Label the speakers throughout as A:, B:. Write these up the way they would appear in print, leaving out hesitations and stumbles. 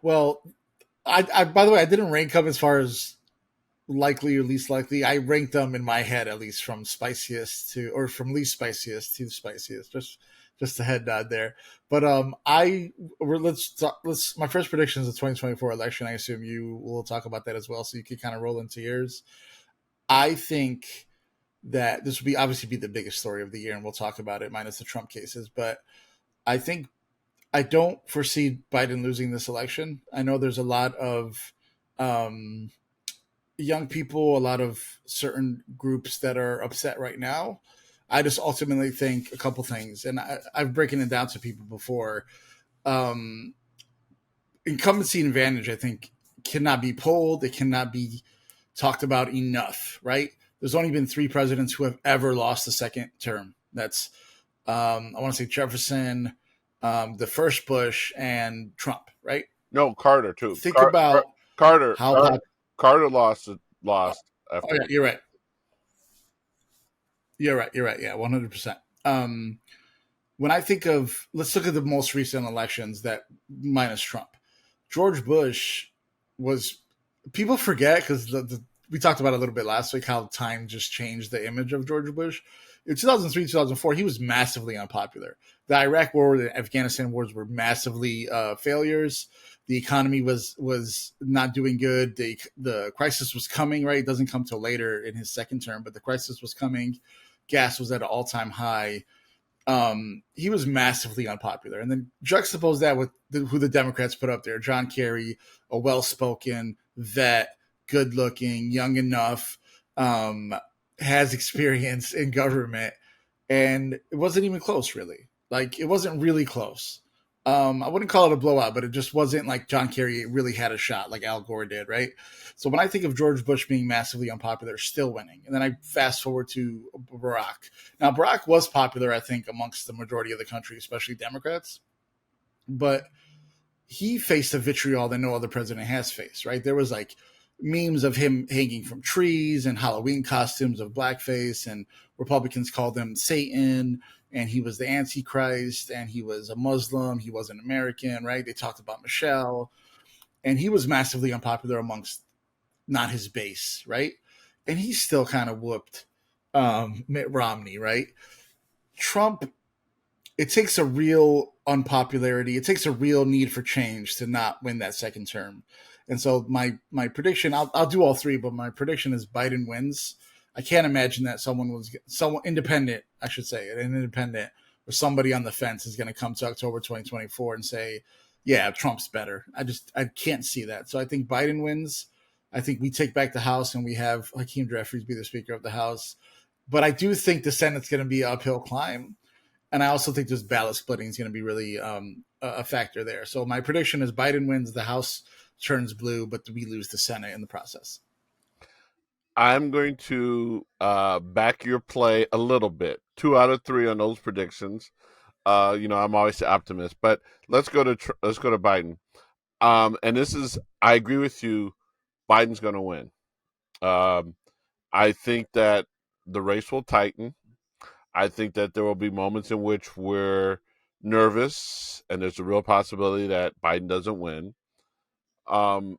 A: Well, I by the way, I didn't rank them as far as likely or least likely. I ranked them in my head at least from spiciest to, or from least spiciest to spiciest. Just a head nod there. But let's. My first prediction is the 2024 election. I assume you will talk about that as well, so you can kind of roll into yours. I think that this will be obviously be the biggest story of the year, and we'll talk about it minus the Trump cases. But I think I don't foresee Biden losing this election. I know there's a lot of um, young people, a lot of certain groups that are upset right now. I just ultimately think a couple things, and I've broken it down to people before. Um, Incumbency advantage, I think, cannot be polled. It cannot be talked about enough, right? There's only been three presidents who have ever lost the second term. That's I want to say Jefferson, the first Bush, and Trump, right?
B: No, Carter too.
A: Think about
B: Carter
A: how pop-
B: Carter
A: oh,
B: lost
A: oh yeah,
B: afterwards.
A: you're right. You're right. You're right. Yeah, 100%. When I think of, let's look at the most recent elections that minus Trump. George Bush was, people forget because we talked about it a little bit last week how time just changed the image of George Bush. In 2003, 2004, he was massively unpopular. The Iraq War, the Afghanistan wars were massively failures. The economy was not doing good. The crisis was coming. Right, it doesn't come till later in his second term, but the crisis was coming. Gas was at an all time high. He was massively unpopular. And then juxtapose that with who the Democrats put up there: John Kerry, a well-spoken vet, good-looking, young enough, um, has experience in government, and it wasn't even close, really. Like it wasn't really close. I wouldn't call it a blowout, but it just wasn't like John Kerry really had a shot like Al Gore did, right? So when I think of George Bush being massively unpopular, still winning, and then I fast forward to Barack. Now, Barack was popular, I think, amongst the majority of the country, especially Democrats, but he faced a vitriol that no other president has faced, right? There was like memes of him hanging from trees and Halloween costumes of blackface, and Republicans called him Satan, and he was the Antichrist, and he was a Muslim, he wasn't American, right? They talked about Michelle, and he was massively unpopular amongst not his base, right? And he still kind of whooped Mitt Romney, right? Trump, it takes a real unpopularity, it takes a real need for change to not win that second term. And so my prediction, I'll do all three, but my prediction is Biden wins. I can't imagine that someone independent, I should say, an independent or somebody on the fence is going to come to October 2024 and say, yeah, Trump's better. I can't see that. So I think Biden wins. I think we take back the House and we have Hakeem Jeffries be the Speaker of the House. But I do think the Senate's going to be an uphill climb, and I also think this ballot splitting is going to be really a factor there. So my prediction is Biden wins, the House turns blue, but we lose the Senate in the process.
B: I'm going to back your play a little bit. 2 out of 3 on those predictions. I'm always the optimist, but let's go to Biden. And this is, I agree with you. Biden's going to win. Um, I think that the race will tighten. I think that there will be moments in which we're nervous, and there's a real possibility that Biden doesn't win. Um,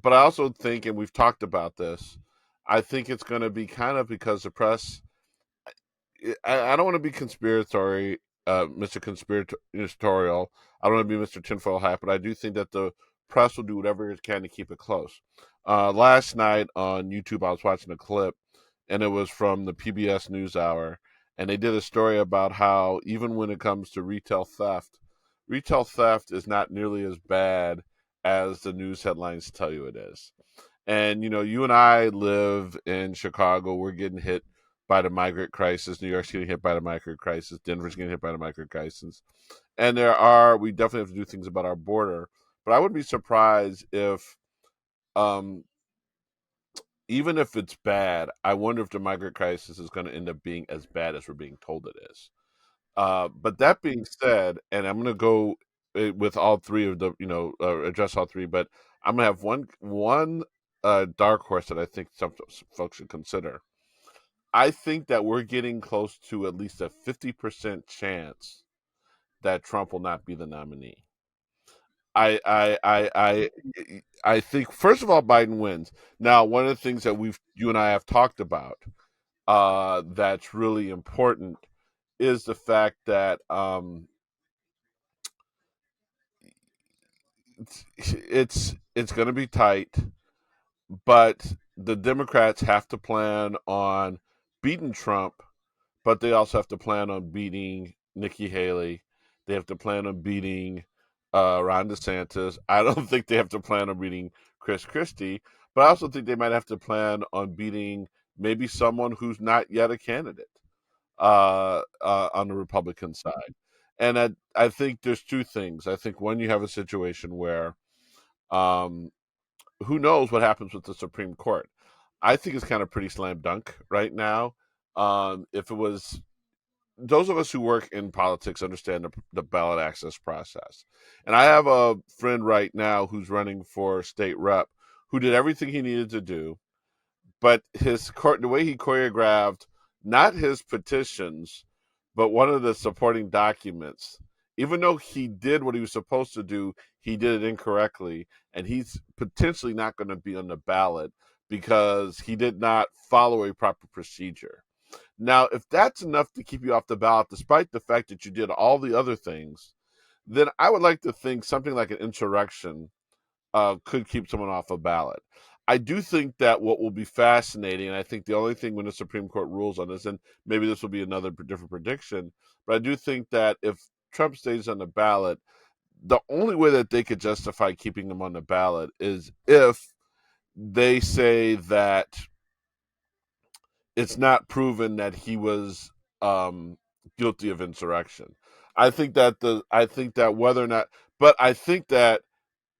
B: but I also think, and we've talked about this, I think it's going to be kind of because the press. I don't want to be conspiratory, Mr. Conspiratorial. I don't want to be Mr. Tinfoil Hat, but I do think that the press will do whatever it can to keep it close. Last night on YouTube, I was watching a clip, and it was from the PBS NewsHour, and they did a story about how even when it comes to retail theft is not nearly as bad as the news headlines tell you it is. And you and I live in Chicago. We're getting hit by the migrant crisis. New York's getting hit by the migrant crisis. Denver's getting hit by the migrant crisis. And we definitely have to do things about our border. But I would be surprised if, um, even if it's bad, I wonder if the migrant crisis is going to end up being as bad as we're being told it is. But that being said, and I'm going to go with all three of the, address all three, but I'm going to have one dark horse that I think some folks should consider. I think that we're getting close to at least a 50% chance that Trump will not be the nominee. I think first of all Biden wins. Now, one of the things that you and I have talked about that's really important is the fact that it's going to be tight, but the Democrats have to plan on beating Trump, but they also have to plan on beating Nikki Haley. They have to plan on beating Ron DeSantis. I don't think they have to plan on beating Chris Christie, but I also think they might have to plan on beating maybe someone who's not yet a candidate on the Republican side. And I think there's two things. I think one, you have a situation where um, who knows what happens with the Supreme Court. I think it's kind of pretty slam dunk right now. If it was those of us who work in politics understand the ballot access process. And I have a friend right now who's running for state rep who did everything he needed to do, but the way he choreographed not his petitions, but one of the supporting documents. Even though he did what he was supposed to do, he did it incorrectly, and he's potentially not going to be on the ballot because he did not follow a proper procedure. Now, if that's enough to keep you off the ballot, despite the fact that you did all the other things, then I would like to think something like an insurrection could keep someone off a ballot. I do think that what will be fascinating, and I think the only thing when the Supreme Court rules on this, and maybe this will be another different prediction, but I do think that if Trump stays on the ballot, the only way that they could justify keeping him on the ballot is if they say that it's not proven that he was guilty of insurrection. I think that whether or not, but I think that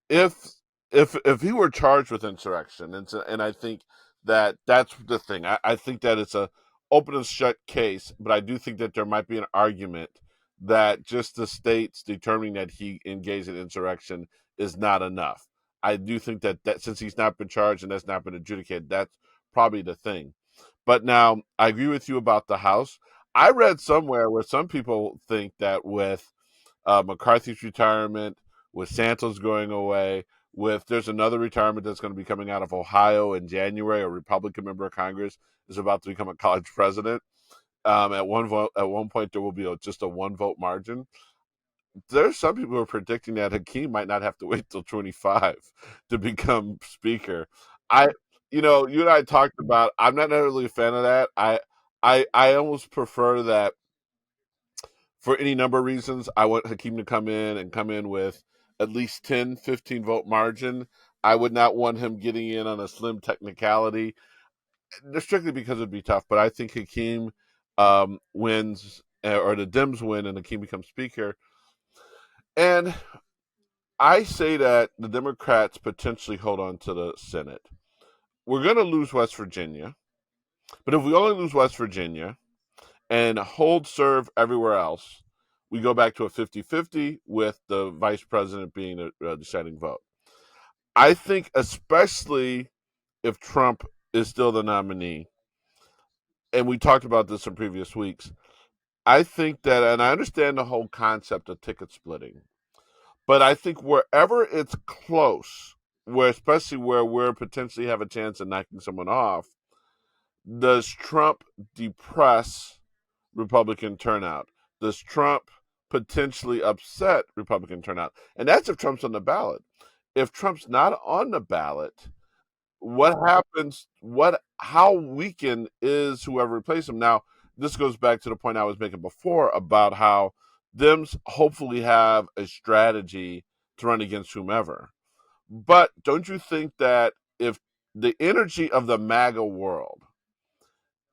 B: if if he were charged with insurrection, and I think that that's the thing. I think that it's a open and shut case, but I do think that there might be an argument that just the states determining that he engaged in insurrection is not enough. I do think that since he's not been charged and that's not been adjudicated, that's probably the thing. But now I agree with you about the House. I read somewhere where some people think that with McCarthy's retirement, with Santos going away, with there's another retirement that's going to be coming out of Ohio in January. A Republican member of Congress is about to become a college president. At one point, there will be just a one vote margin. There's some people who are predicting that Hakeem might not have to wait till 25 to become speaker. I, you and I talked about. I'm not necessarily a fan of that. I almost prefer that for any number of reasons. I want Hakeem to come in with at least 10, 15 vote margin. I would not want him getting in on a slim technicality, strictly because it'd be tough. But I think Hakeem wins, or the Dems win, and Hakeem becomes speaker. And I say that the Democrats potentially hold on to the Senate. We're going to lose West Virginia. But if we only lose West Virginia and hold serve everywhere else, we go back to a 50-50 with the vice president being a deciding vote. I think, especially if Trump is still the nominee, and we talked about this in previous weeks, I think that, and I understand the whole concept of ticket splitting, but I think wherever it's close, where especially where we're potentially have a chance of knocking someone off, does Trump depress Republican turnout? Does Trump potentially upset Republican turnout? And that's if Trump's on the ballot. If Trump's not on the ballot, what happens? How weakened is whoever replaces him? Now, this goes back to the point I was making before about how Dems hopefully have a strategy to run against whomever. But don't you think that if the energy of the MAGA world,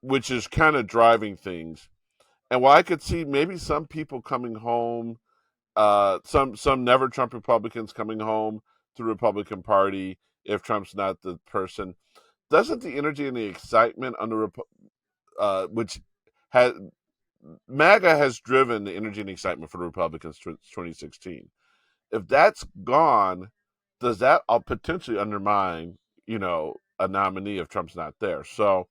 B: which is kind of driving things, and while I could see maybe some people coming home, some never Trump Republicans coming home to the Republican Party if Trump's not the person, doesn't the energy and the excitement under which has MAGA has driven the energy and excitement for the Republicans since 2016. If that's gone, does that potentially undermine, a nominee if Trump's not there? So